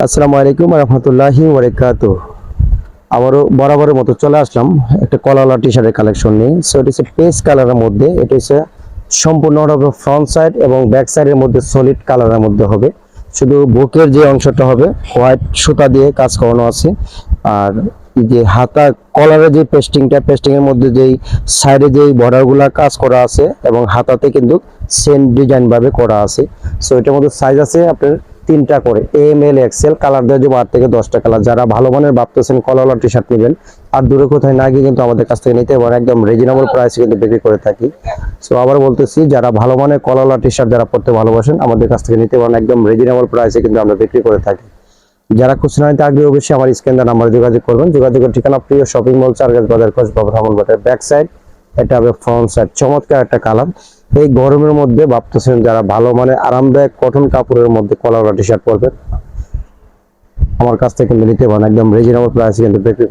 আসসালামু আলাইকুম রহমতুল্লাহি ওয়াবারাকাতুহু। আবারও বরাবরের মতো চলে আসলাম একটা কলাওয়ালা টি শার্টের কালেকশন নিয়ে। সো এটা হচ্ছে পেস্ট কালারের মধ্যে, এটা হচ্ছে সম্পূর্ণ হবে ফ্রন্ট সাইড এবং ব্যাক সাইডের মধ্যে সলিড কালারের মধ্যে হবে। শুধু বুকের যে অংশটা হবে হোয়াইট সুতা দিয়ে কাজ করানো আছে। আর এই যে হাতা কলারের যে পেস্টিং এর মধ্যে যেই সাইডে যেই বর্ডারগুলা কাজ করা আছে এবং হাতাতে কিন্তু সেম ডিজাইন ভাবে করা আছে। সো এটার মধ্যে সাইজ আছে আপনার তিনটা করে, এম এল এক্সেল। কালার দেওয়া যাবে 8 থেকে 10টা কালার। যারা ভালো মানের ভাবতেছেন কলাওয়ালা টি শার্ট নেবেন আর দূরে কোথায় না গিয়ে কিন্তু আমাদের কাছ থেকে নিতে পারেন, একদম রিজনেবল প্রাইসে কিন্তু বিক্রি করে থাকি। সো আবার বলতেছি, যারা ভালো মানের কলাওয়ালা টি শার্ট যারা পড়তে ভালোবাসেন আমাদের কাছ থেকে নিতে পারেন, একদম রিজনেবল প্রাইসে কিন্তু আমরা বিক্রি করে থাকি। যারা খুচরা নিতে আগ্রহী অবশ্যই আমার স্ক্রিনে নাম্বারে যোগাযোগ করবেন। যোগাযোগের ঠিকানা প্রিয় শপিং মল, চারগাছ বাজার, কসবা ব্রাহ্মণবাড়িয়া। ব্যাক সাইড এটা হবে ফ্রন্ট সাইড, চমৎকার একটা কালার। এই গরমের মধ্যে ভাবতেছেন যারা ভালো মানে আরামদায়ক কটন কাপড়ের মধ্যে কলাওয়ালা টি শার্ট পরবেন, আমার কাছ থেকে নিতে পারেন, একদম রিজনেবল প্রাইসে কিন্তু বিক্রি